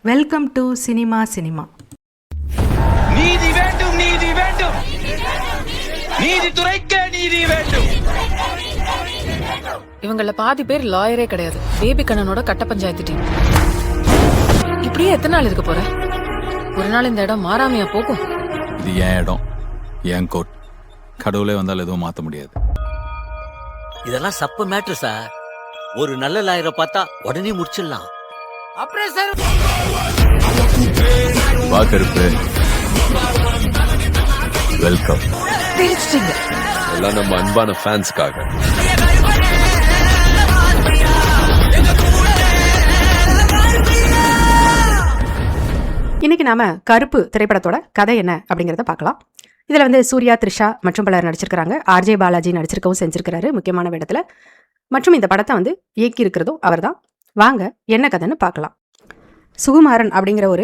Welcome to cinema cinema. நீதி வேண்டும், நீதி வேண்டும், நீதித்துறைக்கே நீதி வேண்டும். இவங்கள பாதி பேர் லாயரே கிடையாது. பேபி கண்ணனோட கட்ட பஞ்சாயத்து டீம். இப்படியே எத்தனை நாள் இருக்க போற? ஒரு நாள் இந்த இடம் மாறாமையா போகும். இது என் இடம், என் கோட். கடவுளே வந்தால் எதுவும் மாற்ற முடியாது. இதெல்லாம் சப்பு மேட்ரு சார். ஒரு நல்ல லாயரை பார்த்தா உடனே முடிச்சிடலாம். அப்புறம் சார் வாக்கருப்பு வெல்கம். எல்லாம் நம்ம அன்பான ஃபேன்ஸ்க்காக. இன்னைக்கு நாம கருப்பு திரைப்படத்தோட கதை என்ன அப்படிங்கிறத பார்க்கலாம். இதில் வந்து சூர்யா, த்ரிஷா மற்றும் பலர் நடிச்சிருக்கிறாங்க. ஆர்ஜே பாலாஜி நடிச்சிருக்கவும் செஞ்சிருக்கிறாரு முக்கியமான வேடத்தில். மற்றும் இந்த படத்தை வந்து இயக்கி இருக்கிறதும் அவர் தான். வாங்க என்ன கதைன்னு பார்க்கலாம். சுகுமாரன் அப்படிங்கிற ஒரு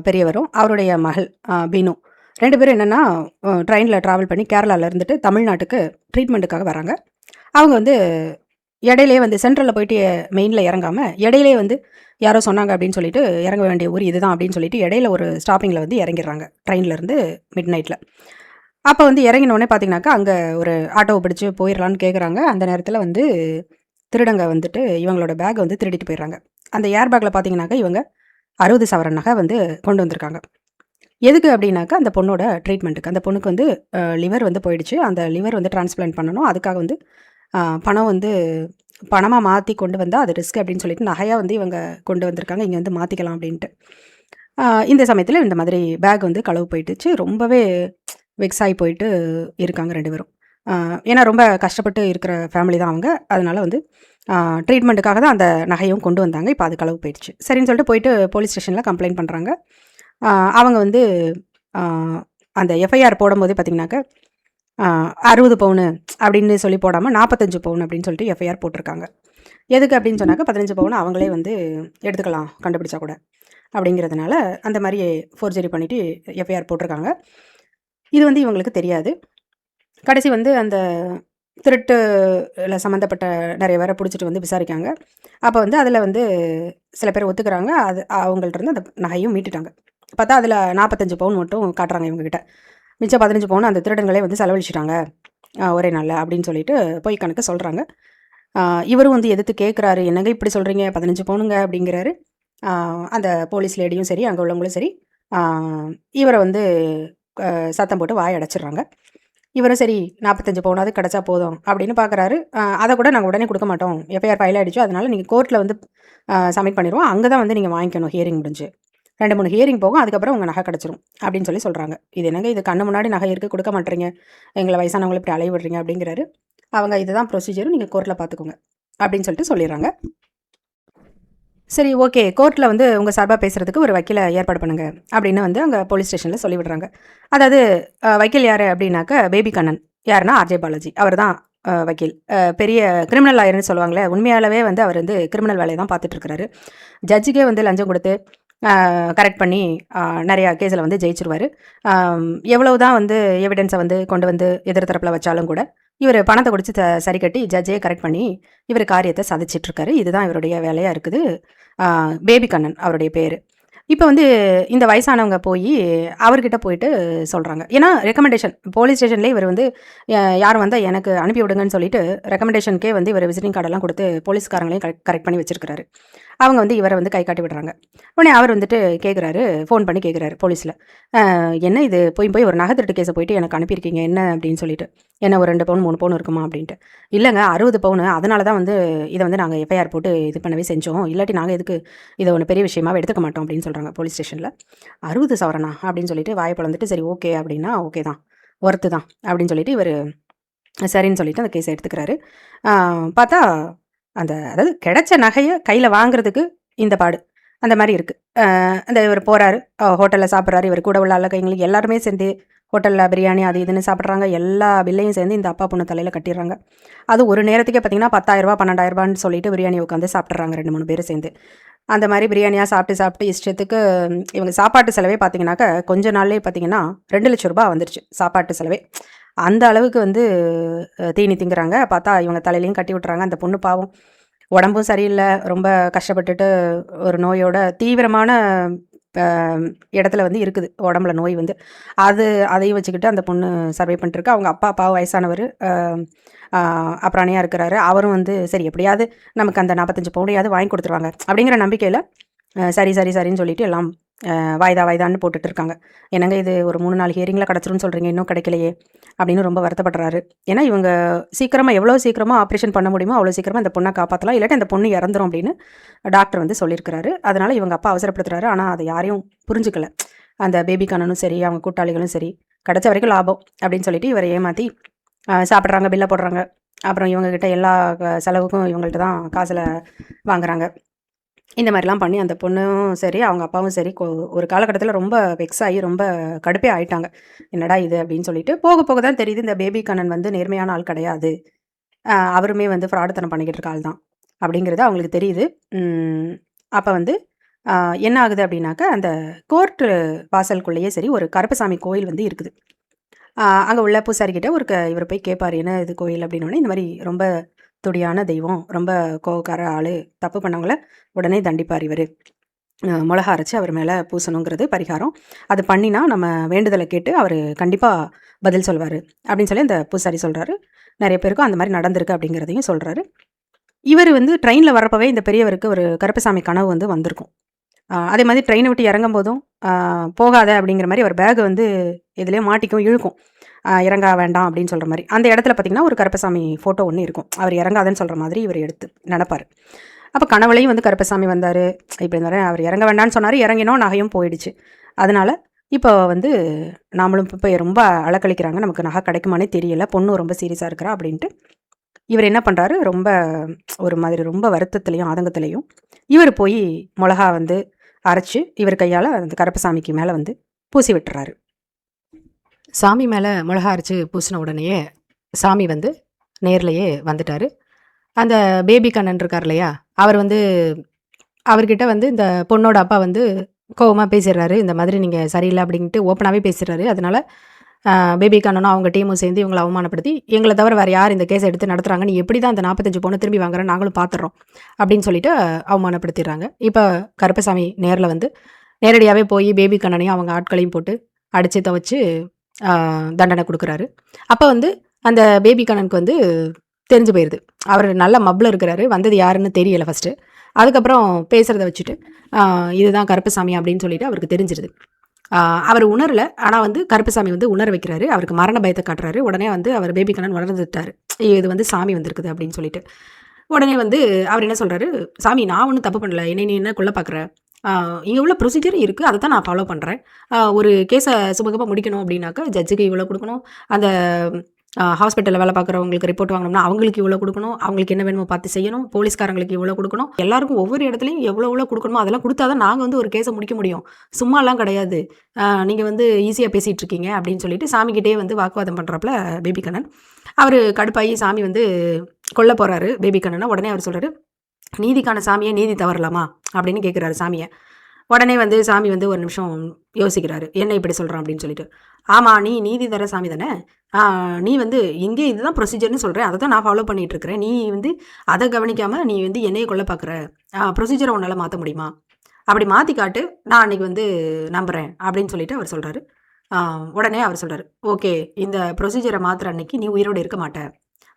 பெரியவரும் அவருடைய மகள் பீனு ரெண்டு பேரும் என்னென்னா ட்ரெயினில் ட்ராவல் பண்ணி கேரளாவில் இருந்துட்டு தமிழ்நாட்டுக்கு ட்ரீட்மெண்ட்டுக்காக வராங்க. அவங்க வந்து இடையிலே வந்து சென்ட்ரலில் போயிட்டு மெயினில் இறங்காமல் இடையிலே வந்து யாரோ சொன்னாங்க அப்படின்னு சொல்லிட்டு இறங்க வேண்டிய ஊர் இதுதான் அப்படின்னு சொல்லிட்டு இடையில ஒரு ஸ்டாப்பிங்கில் வந்து இறங்கிடுறாங்க ட்ரெயின்லேருந்து மிட் நைட்டில். அப்போ வந்து இறங்கினோடனே பார்த்தீங்கன்னாக்கா அங்கே ஒரு ஆட்டோவை பிடிச்சி போயிடலான்னு கேட்குறாங்க. அந்த நேரத்தில் வந்து திருடங்க வந்துட்டு இவங்களோட பேக்கை வந்து திருடிட்டு போயிடுறாங்க. அந்த ஏர் பேக்கில் பார்த்தீங்கன்னாக்கா இவங்க 60 சவரன் நகை வந்து கொண்டு வந்திருக்காங்க. எதுக்கு அப்படின்னாக்கா அந்த பொண்ணோட ட்ரீட்மெண்ட்டுக்கு. அந்த பொண்ணுக்கு வந்து லிவர் வந்து போயிடுச்சு. அந்த லிவர் வந்து டிரான்ஸ்பிளான்ட் பண்ணணும். அதுக்காக வந்து பணம் வந்து பணமாக மாற்றி கொண்டு வந்தால் அது ரிஸ்க் அப்படின்னு சொல்லிட்டு நகையாக வந்து இவங்க கொண்டு வந்திருக்காங்க. இங்கே வந்து மாற்றிக்கலாம் அப்படின்ட்டு. இந்த சமயத்தில் இந்த மாதிரி பேக் வந்து களவு போயிட்டுச்சு. ரொம்பவே வெக்ஸ் ஆகி போயிட்டு இருக்காங்க ரெண்டு பேரும். ஏன்னா ரொம்ப கஷ்டப்பட்டு இருக்கிற ஃபேமிலி தான் அவங்க. அதனால் வந்து ட்ரீட்மெண்ட்டுக்காக தான் அந்த நகையும் கொண்டு வந்தாங்க. இப்போ அது களவு போயிடுச்சு. சரின்னு சொல்லிட்டு போயிட்டு போலீஸ் ஸ்டேஷனில் கம்ப்ளைண்ட் பண்ணுறாங்க. அவங்க வந்து அந்த எஃப்ஐஆர் போடும்போதே பார்த்திங்கனாக்கா 60 பவுனு அப்படின்னு சொல்லி போடாமல் 45 பவுன் அப்படின்னு சொல்லிட்டு எஃப்ஐஆர் போட்டிருக்காங்க. எதுக்கு அப்படின்னு சொன்னாக்கா 15 பவுன் அவங்களே வந்து எடுத்துக்கலாம் கண்டுபிடிச்சா கூட அப்படிங்கிறதுனால அந்த மாதிரி ஃபோர்ஜரி பண்ணிவிட்டு எஃப்ஐஆர் போட்டிருக்காங்க. இது வந்து இவங்களுக்கு தெரியாது. கடைசி வந்து அந்த திருட்டுல சம்மந்தப்பட்ட நிறைய பேரை பிடிச்சிட்டு வந்து விசாரிக்காங்க. அப்போ வந்து அதில் வந்து சில பேர் ஒத்துக்கிறாங்க. அது அவங்கள்ட்ட இருந்து அந்த நகையும் மீட்டுட்டாங்க. பார்த்தா அதில் 45 பவுன் மட்டும் காட்டுறாங்க இவங்ககிட்ட. மிச்சம் 15 பவுன் அந்த திருடங்களே வந்து செலவழிச்சிட்டாங்க ஒரே நாளில் அப்படின்னு சொல்லிட்டு போய் கணக்கு சொல்கிறாங்க. இவரும் வந்து எதிர்த்து கேட்குறாரு, என்னங்க இப்படி சொல்கிறீங்க, 15 பவுனுங்க அப்படிங்கிறாரு. அந்த போலீஸ் லேடியும் சரி அங்கே உள்ளவங்களும் சரி இவரை வந்து சத்தம் போட்டு வாய் அடைச்சிடுறாங்க. இவரும் சரி 45 பவுனாவது கிடச்சா போதும் அப்படின்னு பார்க்குறாரு. அதை கூட நாங்கள் உடனே கொடுக்க மாட்டோம், எஃப்ஐஆர் ஃபைல் ஆகிடுச்சோ அதனால் நீங்கள் கோர்ட்டில் வந்து சப்மிட் பண்ணிடுவோம், அங்கே தான் வந்து நீங்கள் வாங்கிக்கணும், ஹியரிங் முடிஞ்சு 2-3 ஹியரிங் போகும், அதுக்கப்புறம் உங்கள் நகை கிடச்சிரும் அப்படின்னு சொல்லி சொல்கிறாங்க. இது என்னங்க இது கண்ணு முன்னாடி நகை இருக்குது கொடுக்க மாட்டேறீங்க, எங்களை வயசானவங்களை இப்படி அலைய விடுறீங்க அப்படிங்கிறாரு. அவங்க இதுதான் ப்ரொசீஜரும், நீங்கள் கோர்ட்டில் பார்த்துக்கோங்க அப்படின்னு சொல்லிட்டு சொல்லிடுறாங்க. சரி ஓகே, கோர்ட்டில் வந்து உங்கள் சார்பாக பேசுகிறதுக்கு ஒரு வக்கீலை ஏற்பாடு பண்ணுங்க அப்படின்னு வந்து அங்கே போலீஸ் ஸ்டேஷனில் சொல்லிவிடுறாங்க. அதாவது வக்கீல் யார் அப்படின்னாக்கா பேபி கண்ணன். யாருன்னா ஆர்ஜே பாலாஜி, அவர் தான் வக்கீல். பெரிய கிரிமினல் லாயர்னு சொல்லுவாங்களே, உண்மையாலவே வந்து அவர் வந்து கிரிமினல் வேலையை தான் பார்த்துட்ருக்கிறாரு. ஜட்ஜுக்கே வந்து லஞ்சம் கொடுத்து கரெக்ட் பண்ணி நிறையா கேஸில் வந்து ஜெயிச்சிருவார். எவ்வளவு தான் வந்து எவிடன்ஸை வந்து கொண்டு வந்து எதிர்த்தரப்பில் வச்சாலும் கூட இவர் பணத்தை குடிச்சு சரி கட்டி ஜட்ஜையே கரெக்ட் பண்ணி இவர் காரியத்தை சாதிச்சிட்ருக்காரு. இதுதான் இவருடைய வேலையாக இருக்குது. பேபி கண்ணன் அவருடைய பேர். இப்போ வந்து இந்த வயசானவங்க போய் அவர்கிட்ட போயிட்டு சொல்கிறாங்க. ஏன்னா ரெக்கமெண்டேஷன் போலீஸ் ஸ்டேஷன்லேயே இவர் வந்து யாரும் வந்தால் எனக்கு அனுப்பி விடுங்கன்னு சொல்லிட்டு ரெக்கமெண்டேஷனுக்கே வந்து இவர் விசிட்டிங் கார்டெல்லாம் கொடுத்து போலீஸ்காரங்களையும் கரெக்ட் பண்ணி வச்சிருக்கிறாரு. அவங்க வந்து இவரை வந்து கை காட்டி விடுறாங்க. உடனே அவர் வந்துட்டு கேட்குறாரு, ஃபோன் பண்ணி கேட்குறாரு போலீஸில், என்ன இது போய் ஒரு நகை திருட்டு கேஸை போயிட்டு எனக்கு அனுப்பியிருக்கீங்க என்ன அப்படின்னு சொல்லிட்டு. என்ன ஒரு 2 பவுன் 3 பவுன் இருக்குமா அப்படின்ட்டு. இல்லைங்க 60 பவுனு, அதனால தான் வந்து இதை வந்து நாங்கள் எஃப்ஐஆர் போட்டு இது பண்ணவே செஞ்சோம், இல்லாட்டி நாங்கள் எதுக்கு இதை ஒன்று பெரிய விஷயமாவே எடுத்துக்க மாட்டோம் அப்படின்னு சொல்கிறாங்க போலீஸ் ஸ்டேஷனில். 60 சவரனா அப்படின்னு சொல்லிட்டு வாயை பிளந்துட்டு சரி ஓகே அப்படின்னா ஓகே தான், ஒர்த்து தான் அப்படின்னு சொல்லிட்டு இவர் சரின்னு சொல்லிட்டு அந்த கேஸை எடுத்துக்கிறாரு. பார்த்தா அதாவது கிடைச்ச நகையை கையில் வாங்குறதுக்கு இந்த பாடு அந்த மாதிரி இருக்குது. அந்த இவர் போகிறாரு, ஹோட்டலில் சாப்பிட்றாரு. இவர் கூட உள்ள கைங்களுக்கு எல்லாருமே சேர்ந்து ஹோட்டலில் பிரியாணி அது இதுன்னு சாப்பிட்றாங்க. எல்லா பில்லையும் சேர்ந்து இந்த அப்பா பொண்ணு தலையில் கட்டிடுறாங்க. அது ஒரு நேரத்துக்கே பார்த்திங்கன்னா 10,000 ரூபா 12,000 ரூபான்னு சொல்லிட்டு பிரியாணி உட்காந்து சாப்பிட்றாங்க 2-3 பேர் சேர்ந்து. அந்த மாதிரி பிரியாணியாக சாப்பிட்டு இஷ்டத்துக்கு இவங்க சாப்பாட்டு செலவே பார்த்திங்கனாக்கா கொஞ்ச நாள்லேயே பார்த்திங்கன்னா 2 லட்சம் ரூபா வந்துருச்சு சாப்பாட்டு செலவே. அந்த அளவுக்கு வந்து தீனி திங்குறாங்க. பார்த்தா இவங்க தலையிலையும் கட்டி விட்டுறாங்க. அந்த பொண்ணு பாவம் உடம்பும் சரியில்லை, ரொம்ப கஷ்டப்பட்டுட்டு ஒரு நோயோட தீவிரமான இடத்துல வந்து இருக்குது உடம்புல நோய் வந்து. அதையும் வச்சுக்கிட்டு அந்த பொண்ணு சர்வை பண்ணிட்டுருக்கு. அவங்க அப்பாவும் வயசானவர், அப்புறாணியாக இருக்கிறாரு. அவரும் வந்து சரி எப்படியாவது நமக்கு அந்த 45 பவுனையாவது வாங்கி கொடுத்துருவாங்க அப்படிங்கிற நம்பிக்கையில் சரின்னு சொல்லிட்டு எல்லாம் வாய்தான்னு போட்டுட்டு இருக்காங்க. என்னங்க இது ஒரு 3-4 ஹியரிங்கில் கிடச்சிருன்னு சொல்கிறீங்க, இன்னும் கிடைக்கலையே அப்படின்னு ரொம்ப வருத்தப்படுறாரு. ஏன்னா இவங்க எவ்வளோ சீக்கிரமாக ஆப்ரேஷன் பண்ண முடியுமோ அவ்வளோ சீக்கிரமாக இந்த பொண்ணை காப்பாற்றலாம், இல்லாட்டி அந்த பொண்ணு இறந்துரும் அப்படின்னு டாக்டர் வந்து சொல்லியிருக்கிறாரு. அதனால் இவங்க அப்பா அவசரப்படுத்துறாரு. ஆனால் அதை யாரையும் புரிஞ்சுக்கல. அந்த பேபி கண்ணனும் சரி, அவங்க கூட்டாளிகளும் சரி, கிடைச்ச வரைக்கும் லாபம் அப்படின்னு சொல்லிட்டு இவரை ஏமாற்றி சாப்பிட்றாங்க, பில்லை போடுறாங்க. அப்புறம் இவங்ககிட்ட எல்லா செலவுக்கும் இவங்கள்ட்ட தான் காசில் வாங்குறாங்க. இந்த மாதிரிலாம் பண்ணி அந்த பொண்ணும் சரி, அவங்க அப்பாவும் சரி ஒரு காலகட்டத்தில் ரொம்ப வெக்ஸ் ஆகி ரொம்ப கடுப்பே ஆயிட்டாங்க. என்னடா இது அப்படின்னு சொல்லிட்டு போக தான் தெரியுது இந்த பேபி கண்ணன் வந்து நேர்மையான ஆள் கிடையாது, அவருமே வந்து ஃப்ராடுத்தனம் பண்ணிக்கிட்டு இருக்க ஆள் தான் அப்படிங்கிறது அவங்களுக்கு தெரியுது. அப்போ வந்து என்ன ஆகுது அப்படின்னாக்கா, அந்த கோர்ட்டு வாசலுக்குள்ளேயே சரி ஒரு கருப்பசாமி கோயில் வந்து இருக்குது. அங்கே உள்ள பூசாரிக்கிட்ட இவர் போய் கேட்பார், என்ன இது கோயில் அப்படின்னோடனே, இந்த மாதிரி ரொம்ப துடியான தெய்வம், ரொம்ப கோவக்கார ஆள், தப்பு பண்ணவங்கள உடனே தண்டிப்பார் இவர், மிளகா அரைச்சி அவர் மேலே பூசணுங்கிறது பரிகாரம், அது பண்ணினா நம்ம வேண்டுதலை கேட்டு அவர் கண்டிப்பாக பதில் சொல்வார் அப்படின்னு சொல்லி அந்த பூசாரி சொல்கிறாரு. நிறைய பேருக்கும் அந்த மாதிரி நடந்திருக்கு அப்படிங்கிறதையும் சொல்கிறாரு. இவர் வந்து ட்ரெயினில் வரப்பவே இந்த பெரியவருக்கு ஒரு கருப்பசாமி கனவு வந்து வந்திருக்கும். அதே மாதிரி ட்ரெயினை விட்டு இறங்கும் போதும் போகாத அப்படிங்கிற மாதிரி ஒரு பேக் வந்து இதுலேயே மாட்டிக்கும், இழுக்கும், இறங்க வேண்டாம் அப்படின்னு சொல்கிற மாதிரி. அந்த இடத்துல பார்த்திங்கன்னா ஒரு கருப்பசாமி ஃபோட்டோ ஒன்று இருக்கும். அவர் இறங்காதன்னு சொல்கிற மாதிரி இவர் எடுத்து நினைப்பார். அப்போ கனவுலையும் வந்து கருப்பசாமி வந்தார். இப்படி இருந்தார், அவர் இறங்க வேண்டாம்னு சொன்னார், இறங்கினோம், நகையும் போயிடுச்சு. அதனால் இப்போ வந்து நாமளும் இப்போ ரொம்ப அலக்கழிக்கிறாங்க, நமக்கு நகை கிடைக்குமானே தெரியல, பொண்ணு ரொம்ப சீரியஸாக இருக்கிறா அப்படின்ட்டு இவர் என்ன பண்ணுறாரு, ரொம்ப ஒரு மாதிரி ரொம்ப வருத்தத்துலேயும் ஆதங்கத்துலேயும் இவர் போய் மிளகா வந்து அரைச்சி இவர் கையால் அந்த கருப்பசாமிக்கு மேலே வந்து பூசி விட்டுறாரு. சாமி மேலே மிளகா அரைச்சி பூசின உடனேயே சாமி வந்து நேர்லையே வந்துட்டார். அந்த பேபி கண்ணன் இருக்கார் இல்லையா, அவர் வந்து அவர்கிட்ட வந்து இந்த பொண்ணோட அப்பா வந்து கோவமாக பேசிடுறாரு. இந்த மாதிரி நீங்கள் சரியில்லை அப்படின்ட்டு ஓப்பனாகவே பேசிடுறாரு. அதனால் பேபி கண்ணனும் அவங்க டீமும் சேர்ந்து இவங்களை அவமானப்படுத்தி, எங்களை தவிர வேறு யார் இந்த கேஸை எடுத்து நடத்துகிறாங்க, நீ எப்படி தான் அந்த 45 பவுனை திரும்பி வாங்குற, நாங்களும் பார்த்துறோம் அப்படின்னு சொல்லிட்டு அவமானப்படுத்திடுறாங்க. இப்போ கருப்பசாமி நேரில் வந்து நேரடியாகவே போய் பேபி கண்ணனையும் அவங்க ஆட்களையும் போட்டு அடித்து துவைச்சு தண்டனை கொடுக்குறாரு. அப்போ வந்து அந்த பேபி கண்ணனுக்கு வந்து தெரிஞ்சு போயிடுது, அவர் நல்ல மப்பில் இருக்கிறாரு, வந்தது யாருன்னு தெரியலை ஃபஸ்ட்டு. அதுக்கப்புறம் பேசுகிறத வச்சுட்டு இதுதான் கருப்பசாமி அப்படின்னு சொல்லிட்டு அவருக்கு தெரிஞ்சிருது. அவர் உணரலை, ஆனால் வந்து கருப்பசாமி வந்து உணர வைக்கிறாரு, அவருக்கு மரண பயத்தை காட்டுறாரு. உடனே வந்து அவர் பேபி கண்ணன் உணர்ந்துட்டார், இது வந்து சாமி வந்திருக்குது அப்படின்னு சொல்லிட்டு. உடனே வந்து அவர் என்ன சொல்கிறாரு, சாமி நான் ஒன்றும் தப்பு பண்ணல, என்னை நீ என்ன கொல்ல பார்க்குற, இங்கே உள்ள ப்ரொசீஜர் இருக்குது, அதை தான் நான் ஃபாலோ பண்ணுறேன். ஒரு கேஸை சுமூகமாக முடிக்கணும் அப்படின்னாக்கா ஜட்ஜுக்கு இவ்வளோ கொடுக்கணும், அந்த ஹாஸ்பிட்டலில் வேலை பார்க்குறவங்களுக்கு ரிப்போர்ட் வாங்கணும்னா அவங்களுக்கு இவ்வளோ கொடுக்கணும், அவங்களுக்கு என்ன வேணுமோ பார்த்து செய்யணும், போலீஸ்காரங்களுக்கு இவ்வளோ கொடுக்கணும், எல்லாருக்கும் ஒவ்வொரு இடத்துலையும் எவ்வளோ கொடுக்கணுமோ அதெல்லாம் கொடுத்தா தான் நாங்கள் வந்து ஒரு கேஸை முடிக்க முடியும், சும்மாலாம் கிடையாது, நீங்கள் வந்து ஈஸியாக பேசிகிட்டு இருக்கீங்க அப்படின்னு சொல்லிட்டு சாமிக்கிட்டே வந்து வாக்குவாதம் பண்ணுறாப்புல பேபி கண்ணன். அவர் கடுப்பாகி சாமி வந்து கொல்ல போகிறாரு பேபி கண்ணனை. உடனே அவர் சொல்கிறாரு, நீதிக்கான சாமியை நீதி தவறலாமா அப்படின்னு கேட்குறாரு சாமியை. உடனே வந்து சாமி வந்து ஒரு நிமிஷம் யோசிக்கிறாரு, என்ன இப்படி சொல்கிறான் அப்படின்னு சொல்லிட்டு. ஆமாம், நீ நீதி தர சாமி தானே, நீ வந்து இங்கே இதுதான் ப்ரொசீஜர்னு சொல்கிறேன், அதை தான் நான் ஃபாலோ பண்ணிகிட்டு இருக்கிறேன், நீ வந்து அதை கவனிக்காமல் நீ வந்து என்னையை கொல்ல பார்க்குற, ப்ரொசீஜரை உன்னால் மாற்ற முடியுமா, அப்படி மாற்றி காட்டு, நான் அன்றைக்கி வந்து நம்புகிறேன் அப்படின்னு சொல்லிட்டு அவர் சொல்கிறாரு. உடனே அவர் சொல்கிறார், ஓகே, இந்த ப்ரொசீஜரை மாற்றுற அன்னைக்கு நீ உயிரோடு இருக்க மாட்டேன்,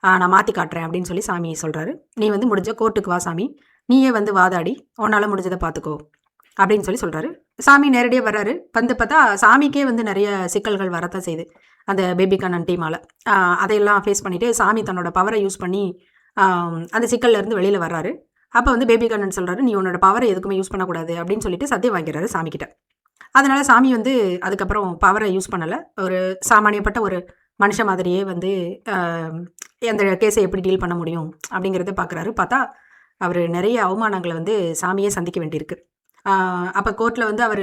நான் மாற்றி காட்டுறேன் அப்படின்னு சொல்லி சாமி சொல்கிறாரு. நீ வந்து முடிஞ்ச கோர்ட்டுக்கு வா சாமி, நீயே வந்து வாதாடி உன்னால் முடிஞ்சதை பார்த்துக்கோ அப்படின்னு சொல்லி சொல்கிறாரு. சாமி நேரடியாக வர்றாரு. வந்து பார்த்தா சாமிக்கே வந்து நிறைய சிக்கல்கள் வரத்தான் செய்யுது அந்த பேபி கண்ணன் டீமால். அதையெல்லாம் ஃபேஸ் பண்ணிவிட்டு சாமி தன்னோட பவரை யூஸ் பண்ணி அந்த சிக்கல்லேருந்து வெளியில் வர்றாரு. அப்போ வந்து பேபி கண்ணன் சொல்கிறாரு, நீ உன்னோட பவரை எதுக்குமே யூஸ் பண்ணக்கூடாது அப்படின்னு சொல்லிட்டு சத்தியம் வாங்கிறாரு சாமிக்கிட்ட. அதனால் சாமி வந்து அதுக்கப்புறம் பவரை யூஸ் பண்ணலை, ஒரு சாமானியப்பட்ட ஒரு மனுஷன் மாதிரியே வந்து அந்த கேஸை எப்படி டீல் பண்ண முடியும் அப்படிங்கிறத பார்க்குறாரு. பார்த்தா அவர் நிறைய அவமானங்களை வந்து சாமியே சந்திக்க வேண்டியிருக்கு. அப்போ கோர்ட்டில் வந்து அவர்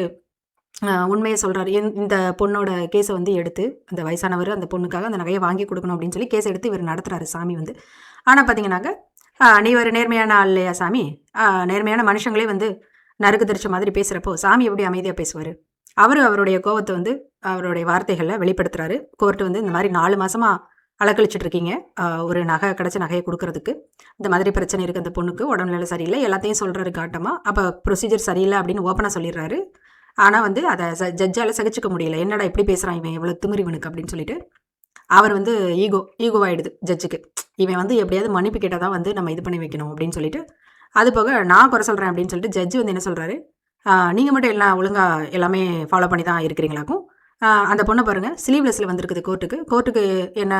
உண்மையை சொல்கிறாரு, இந்த பொண்ணோட கேஸை வந்து எடுத்து அந்த வயசானவர் அந்த பொண்ணுக்காக அந்த நகையை வாங்கி கொடுக்கணும் அப்படின்னு சொல்லி கேஸை எடுத்து இவர் நடத்துகிறாரு சாமி வந்து. ஆனால் பார்த்தீங்கன்னாக்க, நீ ஒரு நேர்மையான ஆள் இல்லையா சாமி, நேர்மையான மனுஷங்களே வந்து நறுக்கு தெரிச்ச மாதிரி பேசுகிறப்போ சாமி எப்படி அமைதியாக பேசுவார். அவருடைய கோவத்தை வந்து அவருடைய வார்த்தைகளில் வெளிப்படுத்துகிறாரு. கோர்ட்டு வந்து இந்த மாதிரி 4 மாதமாக அலக்கழிச்சிட்டு இருக்கீங்க. ஒரு நகை கிடைச்ச நகையை கொடுக்கறதுக்கு இந்த மாதிரி பிரச்சனை இருக்குது, அந்த பொண்ணுக்கு உடல்நிலை சரியில்லை, எல்லாத்தையும் சொல்கிறாரு காட்டமாக. அப்போ ப்ரொசீஜர் சரியில்லை அப்படின்னு ஓப்பனாக சொல்லிடுறாரு. ஆனால் வந்து அதை ஜட்ஜால் சகிச்சுக்க முடியல. என்னடா இப்படி பேசுகிறான் இவன், எவ்வளோ திமிரி இவனுக்கு அப்படின்னு சொல்லிட்டு அவர் வந்து ஈகோவாயிடுது ஜட்ஜுக்கு. இவன் வந்து எப்படியாவது மன்னிப்பு கேட்டால் தான் வந்து நம்ம இது பண்ணி வைக்கணும் அப்படின்னு சொல்லிட்டு, அது போக நான் குறை சொல்கிறேன் அப்படின்னு சொல்லிட்டு ஜட்ஜு வந்து என்ன சொல்கிறாரு, நீங்கள் மட்டும் எல்லாம் ஒழுங்காக எல்லாமே ஃபாலோ பண்ணி தான் இருக்கிறீங்களாக்கும். அந்த பொண்ணை பாருங்கள், ஸ்லீவ்லெஸ்ஸில் வந்திருக்குது கோர்ட்டுக்கு என்ன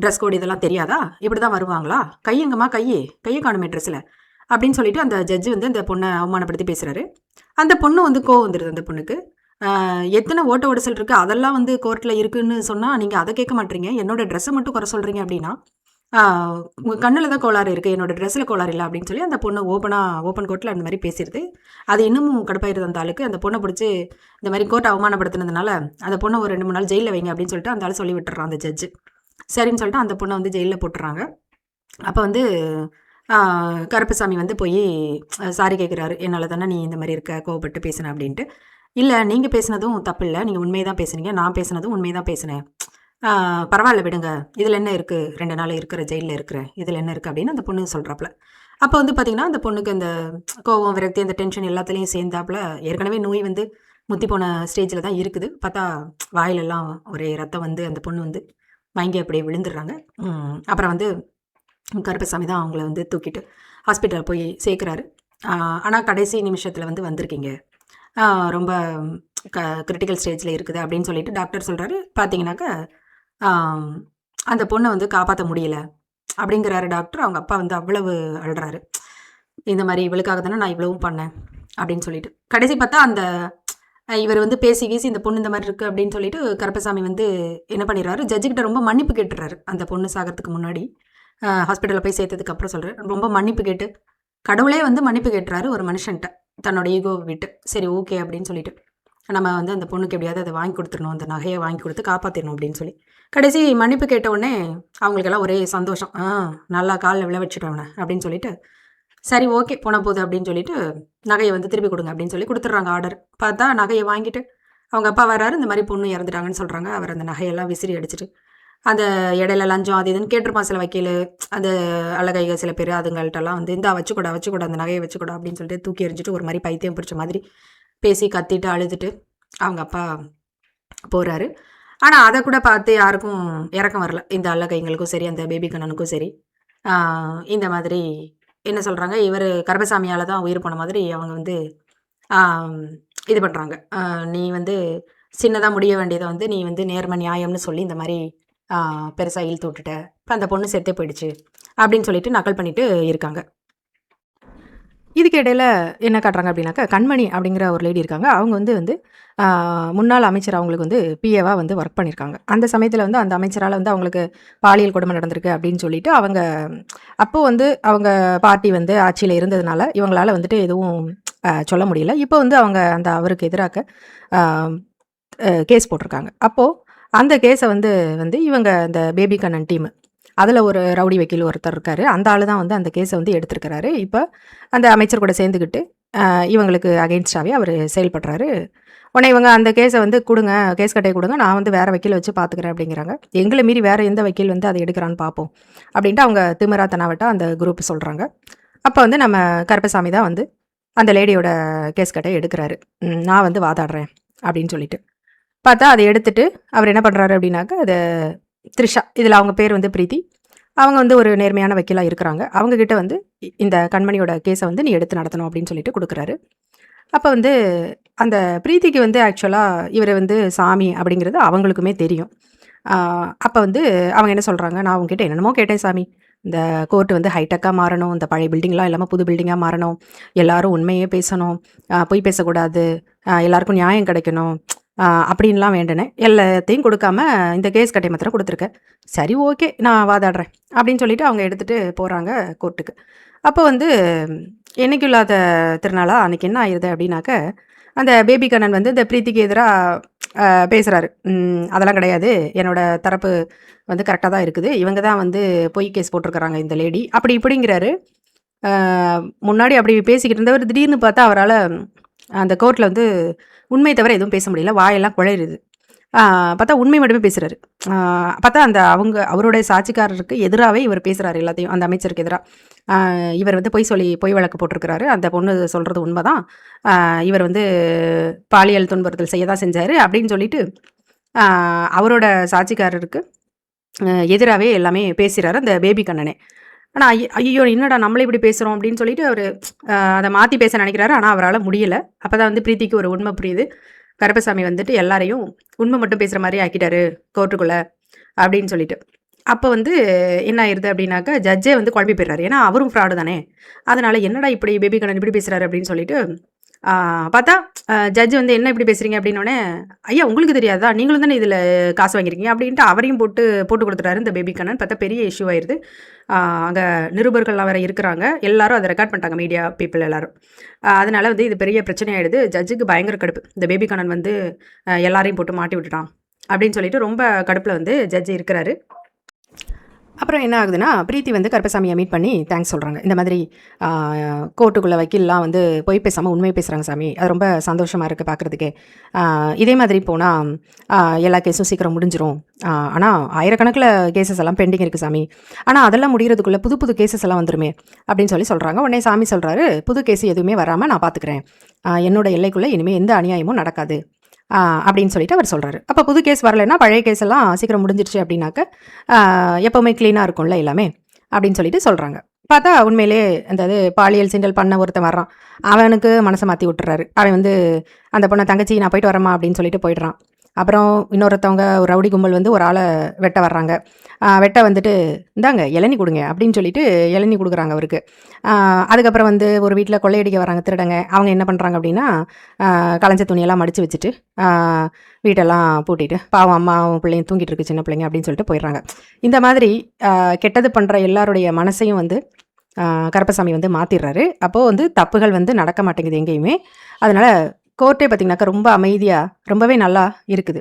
ட்ரெஸ் கோட் இதெல்லாம் தெரியாதா, இப்படி தான் வருவாங்களா, கையங்கம்மா கையை காணுமே ட்ரெஸ்ஸில் அப்படின்னு சொல்லிட்டு அந்த ஜட்ஜு வந்து அந்த பொண்ணை அவமானப்படுத்தி பேசுகிறாரு. அந்த பொண்ணு வந்து கோவம் வந்துடுது அந்த பொண்ணுக்கு. எத்தனை ஓட்ட உடசல் இருக்குது அதெல்லாம் வந்து கோர்ட்டில் இருக்குதுன்னு சொன்னால் நீங்கள் அதை கேட்க மாட்டீங்க, என்னோடய ட்ரெஸ்ஸை மட்டும் குறை சொல்கிறீங்க அப்படின்னா உங்கள் கண்ணில் தான் கோளாறு இருக்குது, என்னோடய ட்ரெஸ்ஸில் கோளாறு இல்லை அப்படின்னு சொல்லி அந்த பொண்ணு ஓப்பன் கோர்ட்டில் அந்த மாதிரி பேசிடுது. அது இன்னமும் கடுப்பாயிருது அந்த ஆளுக்கு. அந்த பொண்ணை பிடிச்சி இந்த மாதிரி கோர்ட்டை அவமானப்படுத்தினதுனால அந்த பொண்ணை ஒரு 2-3 நாள் ஜெயிலில் வைங்க அப்படின்னு சொல்லிட்டு அந்த ஆள் சொல்லி விட்டுறான் அந்த ஜட்ஜு. சரின்னு சொல்லிட்டு அந்த பொண்ணை வந்து ஜெயிலில் போட்டுறாங்க. அப்போ வந்து கருப்பசாமி வந்து போய் சாரி கேட்குறாரு, என்னால் தானே நீ இந்த மாதிரி இருக்க, கோவப்பட்டு பேசின அப்படின்ட்டு. இல்லை, நீங்கள் பேசுனதும் தப்பு இல்லை, நீங்கள் உண்மையை தான் பேசுனீங்க, நான் பேசுனதும் உண்மையை தான் பேசினேன், பரவாயில்ல விடுங்க, இதில் என்ன இருக்குது, 2 நாள் இருக்கிற ஜெயிலில் இருக்கிறேன், இதில் என்ன இருக்குது அப்படின்னு அந்த பொண்ணு சொல்கிறாப்புல. அப்போ வந்து பார்த்திங்கன்னா அந்த பொண்ணுக்கு அந்த கோவம், விரக்தி, அந்த டென்ஷன் எல்லாத்துலேயும் சேர்ந்தாப்புல ஏற்கனவே நோய் வந்து முத்தி போன ஸ்டேஜில் தான் இருக்குது. பார்த்தா வாயிலெல்லாம் ஒரே ரத்தம் வந்து அந்த பொண்ணு வந்து வாங்கி அப்படியே விழுந்துடுறாங்க. அப்புறம் வந்து கருப்பசாமி தான் அவங்கள வந்து தூக்கிட்டு ஹாஸ்பிட்டலில் போய் சேர்க்குறாரு. ஆனால் கடைசி நிமிஷத்தில் வந்து வந்திருக்கீங்க, ரொம்ப கிரிட்டிக்கல் ஸ்டேஜில் இருக்குது அப்படின்னு சொல்லிட்டு டாக்டர் சொல்கிறாரு. பார்த்தீங்கன்னாக்கா அந்த பொண்ணை வந்து காப்பாற்ற முடியல அப்படிங்கிறாரு டாக்டர். அவங்க அப்பா வந்து அவ்வளவு அழுறாரு, இந்த மாதிரி இவளுக்காக தானே நான் இவ்வளவும் பண்ணேன் அப்படின்னு சொல்லிட்டு. கடைசி பார்த்தா அந்த இவர் வந்து பேசி இந்த பொண்ணு இந்த மாதிரி இருக்குது அப்படின்னு சொல்லிட்டு கருப்பசாமி வந்து என்ன பண்ணிடுறாரு, ஜட்ஜுக்கிட்ட ரொம்ப மன்னிப்பு கேட்டுறாரு. அந்த பொண்ணு சாகிறதுக்கு முன்னாடி ஹாஸ்பிட்டலில் போய் சேர்த்ததுக்கு அப்புறம் சொல்கிறார், ரொம்ப மன்னிப்பு கேட்டு கடவுளே வந்து மன்னிப்பு கேட்டுறாரு ஒரு மனுஷன்ட்ட தன்னோட ஈகோவை விட்டு. சரி ஓகே அப்படின்னு சொல்லிட்டு நம்ம வந்து அந்த பொண்ணுக்கு எப்படியாவது அதை வாங்கி கொடுத்துடணும், அந்த நகையை வாங்கி கொடுத்து காப்பாற்றிடணும் அப்படின்னு சொல்லி கடைசி மன்னிப்பு கேட்ட உடனே அவங்களுக்கெல்லாம் ஒரே சந்தோஷம். நல்லா காலில் விழ வச்சுட்டோன்னே அப்படின்னு சொல்லிட்டு சரி ஓகே போன போகுது அப்படின்னு சொல்லிட்டு நகையை வந்து திருப்பி கொடுங்க அப்படின்னு சொல்லி கொடுத்துட்றாங்க ஆர்டர். பார்த்தா நகையை வாங்கிட்டு அவங்க அப்பா வராரு, இந்த மாதிரி பொண்ணு இறந்துட்டாங்கன்னு சொல்கிறாங்க. அவர் அந்த நகையெல்லாம் விசிறி அடிச்சிட்டு அந்த இடையில லஞ்சம் அது இதுன்னு கேட்டிருப்பான் சில வக்கீல், அந்த அழகைகள் சில பேர், அதுங்கள்ட்டெல்லாம் வந்து இந்த வச்சுக்கூட அந்த நகையை வச்சுக்கூட அப்படின்னு சொல்லிட்டு தூக்கி எறிஞ்சிட்டு ஒரு மாதிரி பைத்தியம் பிடிச்ச மாதிரி பேசி கத்திட்டு அழுதுட்டு அவங்க அப்பா போகிறாரு. ஆனால் அதை கூட பார்த்து யாருக்கும் இறக்கம் வரல, இந்த அழகைங்களுக்கும் சரி அந்த பேபி கண்ணனுக்கும் சரி. இந்த மாதிரி என்ன சொல்கிறாங்க, இவர் கருப்பசாமியால் தான் உயிர் போன மாதிரி அவங்க வந்து இது பண்ணுறாங்க. நீ வந்து சின்னதாக முடிய வேண்டியதை வந்து நீ வந்து நேர்மை நியாயம்னு சொல்லி இந்த மாதிரி பெருசாக இழுத்து விட்டுட்ட, இப்போ அந்த பொண்ணு செத்தே போயிடுச்சு அப்படின்னு சொல்லிட்டு நக்கல் பண்ணிட்டு இருக்காங்க. இதுக்கு இடையில் என்ன காட்டுறாங்க அப்படின்னாக்கா, கண்மணி அப்படிங்கிற ஒரு லேடி இருக்காங்க. அவங்க வந்து முன்னாள் அமைச்சர் அவங்களுக்கு வந்து பிஏவாக வந்து ஒர்க் பண்ணியிருக்காங்க. அந்த சமயத்தில் வந்து அந்த அமைச்சரால் வந்து அவங்களுக்கு பாலியல் கொடுமை நடந்திருக்கு அப்படின்னு சொல்லிட்டு அவங்க அப்போது வந்து அவங்க பார்ட்டி வந்து ஆட்சியில் இருந்ததுனால இவங்களால் வந்துட்டு எதுவும் சொல்ல முடியல. இப்போ வந்து அவங்க அந்த அவருக்கு எதிராக கேஸ் போட்டிருக்காங்க. அப்போது அந்த கேஸை வந்து இவங்க அந்த பேபி கண்ணன் டீமு அதில் ஒரு ரவுடி வக்கீல் ஒருத்தர் இருக்கார், அந்த ஆள் தான் வந்து அந்த கேஸை வந்து எடுத்திருக்கிறாரு. இப்போ அந்த அமைச்சர் கூட சேர்ந்துக்கிட்டு இவங்களுக்கு அகெயின்ஸ்டாகவே அவர் செயல்படுறாரு. உடனே இவங்க அந்த கேஸை வந்து கொடுங்க, கேஸ் கட்டையை கொடுங்க, நான் வந்து வேறு வக்கீலை வச்சு பார்த்துக்கிறேன் அப்படிங்கிறாங்க. எங்களை மீறி வேறு எந்த வக்கீல் வந்து அதை எடுக்கிறான்னு பார்ப்போம் அப்படின்ட்டு அவங்க திமிரா தனாவட்டா அந்த குரூப் சொல்கிறாங்க. அப்போ வந்து நம்ம கருப்பசாமி தான் வந்து அந்த லேடியோட கேஸ் கட்டையை எடுக்கிறாரு. நான் வந்து வாதாடுறேன் அப்படின்னு சொல்லிட்டு பார்த்தா அதை எடுத்துட்டு அவர் என்ன பண்ணுறாரு அப்படின்னாக்கா, அதை த்ரிஷா, இதில் அவங்க பேர் வந்து பிரீத்தி, அவங்க வந்து ஒரு நேர்மையான வக்கீலாக இருக்கிறாங்க. அவங்கக்கிட்ட வந்து இந்த கண்மணியோட கேஸை வந்து நீ எடுத்து நடத்தணும் அப்படின்னு சொல்லிட்டு கொடுக்குறாரு. அப்போ வந்து அந்த பிரீத்திக்கு வந்து ஆக்சுவலாக இவர் வந்து சாமி அப்படிங்கிறது அவங்களுக்குமே தெரியும். அப்போ வந்து அவங்க என்ன சொல்கிறாங்க, நான் அவங்ககிட்ட என்னென்னமோ கேட்டேன் சாமி, இந்த கோர்ட்டு வந்து ஹைடெக்காக மாறணும், இந்த பழைய பில்டிங்லாம் இல்லாமல் புது பில்டிங்காக மாறணும், எல்லாரும் உண்மையே பேசணும், பொய் பேசக்கூடாது, எல்லாருக்கும் நியாயம் கிடைக்கணும் அப்படின்லாம் வேண்டினேன். எல்லாத்தையும் கொடுக்காம இந்த கேஸ் கட்டை மாத்திரம் கொடுத்துருக்கேன். சரி ஓகே நான் வாதாடுறேன் அப்படின்னு சொல்லிட்டு அவங்க எடுத்துகிட்டு போகிறாங்க கோர்ட்டுக்கு. அப்போ வந்து என்னைக்கு இல்லாத திருநாளா அன்றைக்கி என்ன ஆயிடுது அப்படின்னாக்க, அந்த பேபி கண்ணன் வந்து இந்த பிரீத்திக்கு எதிராக பேசுகிறாரு. அதெல்லாம் கிடையாது, என்னோடய தரப்பு வந்து கரெக்டாக தான் இருக்குது, இவங்க தான் வந்து பொய் கேஸ் போட்டிருக்கிறாங்க இந்த லேடி அப்படி இப்படிங்கிறாரு. முன்னாடி அப்படி பேசிக்கிட்டு இருந்தவர் திடீர்னு பார்த்தா அவரால் அந்த கோர்ட்டில் வந்து உண்மை தவிர எதுவும் பேச முடியல, வாயெல்லாம் குழையுது. பார்த்தா உண்மை மட்டுமே பேசுகிறாரு. பார்த்தா அந்த அவருடைய சாட்சிக்காரருக்கு எதிராகவே இவர் பேசுகிறாரு எல்லாத்தையும், அந்த அமைச்சருக்கு எதிராக. இவர் வந்து பொய் வழக்கு போட்டிருக்கிறாரு, அந்த பொண்ணு சொல்கிறது உண்மை தான், இவர் வந்து பாலியல் துன்புறுத்தல் செய்ய தான் செஞ்சார் அப்படின்னு சொல்லிட்டு அவரோட சாட்சிக்காரருக்கு எதிராகவே எல்லாமே பேசுகிறாரு அந்த பேபி கண்ணனே. ஆனால் ஐயோ என்னடா நம்மளே இப்படி பேசுகிறோம் அப்படின்னு சொல்லிட்டு அவர் அதை மாற்றி பேச நினைக்கிறாரு. ஆனால் அவரால் முடியலை. அப்போ தான் வந்து பிரீத்திக்கு ஒரு உண்மை புரியுது. கருப்பசாமி வந்துட்டு எல்லாரையும் உண்மை மட்டும் பேசுகிற மாதிரி ஆக்கிட்டாரு கோர்ட்டுக்குள்ளே அப்படின்னு சொல்லிட்டு. அப்போ வந்து என்ன ஆயிடுது அப்படின்னாக்கா, ஜட்ஜே வந்து குழம்பி போயிடுறாரு. ஏன்னா அவரும் ஃப்ராடு தானே. அதனால் என்னடா இப்படி பேபி கண்ணன் இப்படி பேசுகிறாரு அப்படின்னு சொல்லிட்டு பார்த்தா ஜட்ஜ் வந்து என்ன இப்படி பேசுகிறீங்க அப்படின்னோடனே, ஐயா உங்களுக்கு தெரியாதா, நீங்களும் தானே இதில் காசு வாங்கியிருக்கீங்க அப்படின்ட்டு அவரையும் போட்டு கொடுத்துட்டாரு இந்த பேபி கண்ணன். பார்த்தா பெரிய இஷ்யூ ஆயிடுது. அங்கே நிருபர்கள்லாம் வேறு இருக்கிறாங்க, எல்லாரும் அதை ரெக்கார்ட் பண்ணிட்டாங்க, மீடியா பீப்புள் எல்லாரும். அதனால் வந்து இது பெரிய பிரச்சனை ஆகிடுது. ஜட்ஜுக்கு பயங்கர கடுப்பு, இந்த பேபி கண்ணன் வந்து எல்லாரையும் போட்டு மாட்டி விட்டுட்டான் அப்படின்னு சொல்லிட்டு ரொம்ப கடுப்பில் வந்து ஜட்ஜ் இருக்கிறாரு. அப்புறம் என்ன ஆகுதுன்னா, பிரீத்தி வந்து கருப்பசாமியை மீட் பண்ணி தேங்க்ஸ் சொல்கிறாங்க. இந்த மாதிரி கோர்ட்டுக்குள்ளே வக்கீல்லாம் வந்து பொய் பேசாமல் உண்மையை பேசுகிறாங்க சாமி, அது ரொம்ப சந்தோஷமாக இருக்குது பார்க்குறதுக்கே. இதே மாதிரி போனால் எல்லா கேஸும் சீக்கிரம் முடிஞ்சிரும். ஆனால் ஆயிரக்கணக்கில் கேசஸ் எல்லாம் பெண்டிங் இருக்குது சாமி, ஆனால் அதெல்லாம் முடிகிறதுக்குள்ளே புது புது கேசஸ் எல்லாம் வந்துருமே அப்படின்னு சொல்கிறாங்க. உடனே சாமி சொல்கிறாரு, புது கேஸ் எதுவுமே வராமல் நான் பார்த்துக்கிறேன், என்னோட எல்லைக்குள்ளே இனிமேல் எந்த அநியாயமும் நடக்காது அப்படின்னு சொல்லிட்டு அவர் சொல்கிறாரு. அப்போ புது கேஸ் வரலைன்னா பழைய கேஸ் எல்லாம் சீக்கிரம் முடிஞ்சிருச்சு அப்படின்னாக்க எப்போவுமே க்ளீனாக இருக்கும்ல எல்லாமே அப்படின்னு சொல்லிட்டு சொல்கிறாங்க. பார்த்தா உண்மையிலே அந்த பாலியல் சீண்டல் பண்ண ஒருத்தன் வர்றான், அவனுக்கு மனசை மாற்றி விட்டுறாரு. அவன் வந்து அந்த பொண்ணை தங்கச்சி நான் போயிட்டு வரமா அப்படின்னு சொல்லிட்டு போயிடுறான். அப்புறம் இன்னொருத்தவங்க ஒரு ரவுடி கும்பல் வந்து ஒரு ஆளை வெட்ட வர்றாங்க. வெட்ட வந்துட்டு இந்தாங்க இளநீ கொடுங்க அப்படின்னு சொல்லிட்டு இளநீ கொடுக்குறாங்க அவருக்கு. அதுக்கப்புறம் வந்து ஒரு வீட்டில் கொள்ளையடிக்க வராங்க திருடங்க. அவங்க என்ன பண்ணுறாங்க அப்படின்னா, களைஞ்ச துணியெல்லாம் மடித்து வச்சுட்டு வீட்டெல்லாம் பூட்டிட்டு, பாவம் அம்மாவும் பிள்ளையும் தூங்கிட்டு இருக்கு சின்ன பிள்ளைங்க அப்படின்னு சொல்லிட்டு போயிடுறாங்க. இந்த மாதிரி கெட்டது பண்ணுற எல்லாருடைய மனசையும் வந்து கருப்பசாமி வந்து மாற்றிடுறாரு. அப்போது வந்து தப்புகள் வந்து நடக்க மாட்டேங்குது எங்கேயுமே. அதனால் கோர்ட்டே பார்த்திங்கனாக்கா ரொம்ப அமைதியாக ரொம்பவே நல்லா இருக்குது.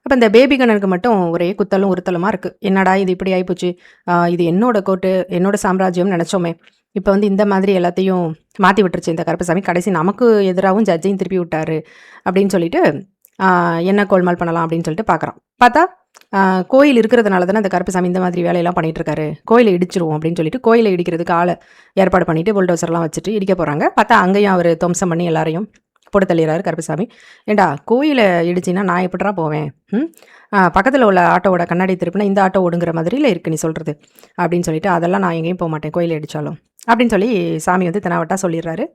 அப்போ இந்த பேபி கண்ணனுக்கு மட்டும் ஒரே குத்தலும் உறுத்தலுமா இருக்குது. என்னடா இது இப்படி ஆகிப்போச்சு, இது என்னோட கோர்ட்டு என்னோட சாம்ராஜ்யம்னு நினச்சோமே, இப்போ வந்து இந்த மாதிரி எல்லாத்தையும் மாற்றி விட்டுருச்சு இந்த கருப்பசாமி, கடைசி நமக்கு எதிராகவும் ஜட்ஜையும் திருப்பி விட்டாரு அப்படின்னு சொல்லிட்டு என்ன கோல்மால் பண்ணலாம் அப்படின்னு சொல்லிட்டு பார்க்குறான். பார்த்தா கோயில் இருக்கிறதுனால தானே அந்த கருப்பசாமி இந்த மாதிரி வேலையெல்லாம் பண்ணிகிட்ருக்காரு, கோயிலை இடிச்சிருவோம் அப்படின்னு சொல்லிட்டு கோயிலை இடிக்கிறதுக்கு ஆளை ஏற்பாடு பண்ணிவிட்டு புல்டோசர்லாம் வச்சுட்டு இடிக்க போகிறாங்க. பார்த்தா அங்கேயும் அவர் துவம்சம் பண்ணி எல்லாரையும் போட்டு தள்ளிடுறாரு கருப்பசாமி. ஏண்டா கோயிலை இடிச்சின்னா நான் எப்படிரா போவேன், பக்கத்தில் உள்ள ஆட்டோவோட கண்ணாடி திருப்பினா இந்த ஆட்டோ ஓடுங்கிற மாதிரியில் இருக்குது நீ சொல்கிறது அப்படின்னு சொல்லிட்டு, அதெல்லாம் நான் எங்கேயும் போக மாட்டேன் கோயிலை இடித்தாலும் அப்படின்னு சொல்லி சாமி வந்து தெனாவட்டா சொல்லிடுறாரு.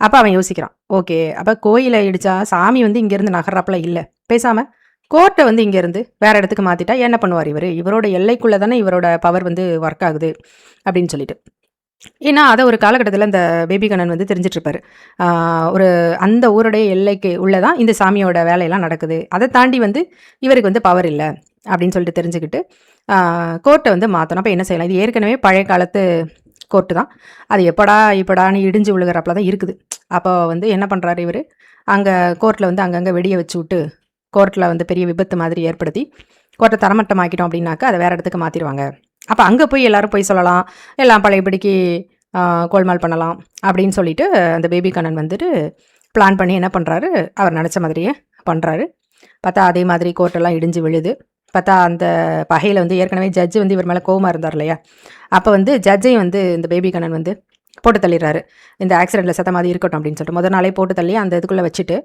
அப்போ அவன் யோசிக்கிறான், ஓகே அப்போ கோயிலை இடித்தா சாமி வந்து இங்கேருந்து நகர்றாப்புல இல்லை, பேசாமல் கோர்ட்டை வந்து இங்கேருந்து வேறு இடத்துக்கு மாற்றிட்டா என்ன பண்ணுவார் இவர், இவரோட எல்லைக்குள்ளே தானே இவரோட பவர் வந்து ஒர்க் ஆகுது அப்படின்னு சொல்லிட்டு. ஏன்னா அதை ஒரு காலகட்டத்தில் இந்த பேபி கண்ணன் வந்து தெரிஞ்சிட்ருப்பார், ஒரு அந்த ஊருடைய எல்லைக்கு உள்ளே தான் இந்த சாமியோட வேலையெல்லாம் நடக்குது, அதை தாண்டி வந்து இவருக்கு வந்து பவர் இல்லை அப்படின்னு சொல்லிட்டு தெரிஞ்சுக்கிட்டு கோர்ட்டை வந்து மாற்றணும். அப்போ என்ன செய்யலாம், இது ஏற்கனவே பழைய காலத்து கோர்ட்டு தான், அது இப்படான்னு இடிஞ்சு விழுகிறப்பல தான் இருக்குது. அப்போ வந்து என்ன பண்ணுறாரு இவர், அங்கே கோர்ட்டில் வந்து அங்கங்கே வெடியை வச்சு விட்டு கோர்ட்டில் வந்து பெரிய விபத்து மாதிரி ஏற்படுத்தி கோர்ட்டை தரமட்டமாக்கிட்டோம் அப்படின்னாக்கா அதை வேறு இடத்துக்கு மாற்றிடுவாங்க. அப்போ அங்கே போய் எல்லோரும் போய் சொல்லலாம், எல்லாம் பழையபடிக்கு கோல்மால் பண்ணலாம் அப்படின்னு சொல்லிட்டு அந்த பேபி கண்ணன் வந்துட்டு பிளான் பண்ணி என்ன பண்ணுறாரு, அவர் நினச்ச மாதிரியே பண்ணுறாரு. பார்த்தா அதே மாதிரி கோர்ட்டெல்லாம் இடிஞ்சு விழுது. பார்த்தா அந்த பகையில் வந்து ஏற்கனவே ஜட்ஜு வந்து இவர் மேலே கோவமாக இருந்தார் இல்லையா, அப்போ வந்து ஜட்ஜையும் வந்து இந்த பேபி கண்ணன் வந்து போட்டு தள்ளிடுறாரு, இந்த ஆக்சிடெண்ட்டில் செத்த மாதிரி இருக்கட்டும் அப்படின்னு சொல்லிட்டு முதல் நாளே போட்டு தள்ளி அந்த இதுக்குள்ளே வச்சுட்டு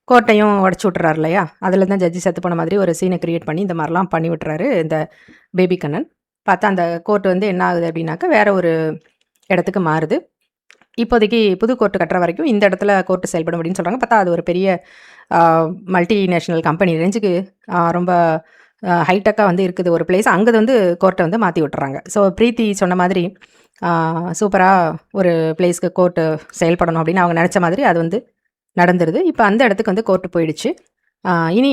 கோர்ட்டையும் உடச்சி விட்டுறாரு இல்லையா. அதில் தான் ஜட்ஜி செத்து போன மாதிரி ஒரு சீனை க்ரியேட் பண்ணி இந்த மாதிரிலாம் பண்ணி விட்டுறாரு இந்த பேபி கண்ணன். பார்த்தா அந்த கோர்ட் வந்து என்ன ஆகுது அப்படின்னாக்கா வேறு ஒரு இடத்துக்கு மாறுது. இப்போதைக்கு புது கோர்ட்டு கட்டுற வரைக்கும் இந்த இடத்துல கோர்ட்டு செயல்படும் அப்படின்னு சொல்கிறாங்க. பார்த்தா அது ஒரு பெரிய மல்டிநேஷ்னல் கம்பெனி ரேஞ்சுக்கு ரொம்ப ஹைடெக்காக வந்து இருக்குது ஒரு பிளேஸ், அங்கே வந்து கோர்ட்டை வந்து மாற்றி விட்டுறாங்க. ஸோ பிரீத்தி சொன்ன மாதிரி சூப்பராக ஒரு பிளேஸ்க்கு கோர்ட்டு செயல்படணும் அப்படின்னு அவங்க நினச்ச மாதிரி அது வந்து நடந்துருது. இப்போ அந்த இடத்துக்கு வந்து கோர்ட்டு போயிடுச்சு. இனி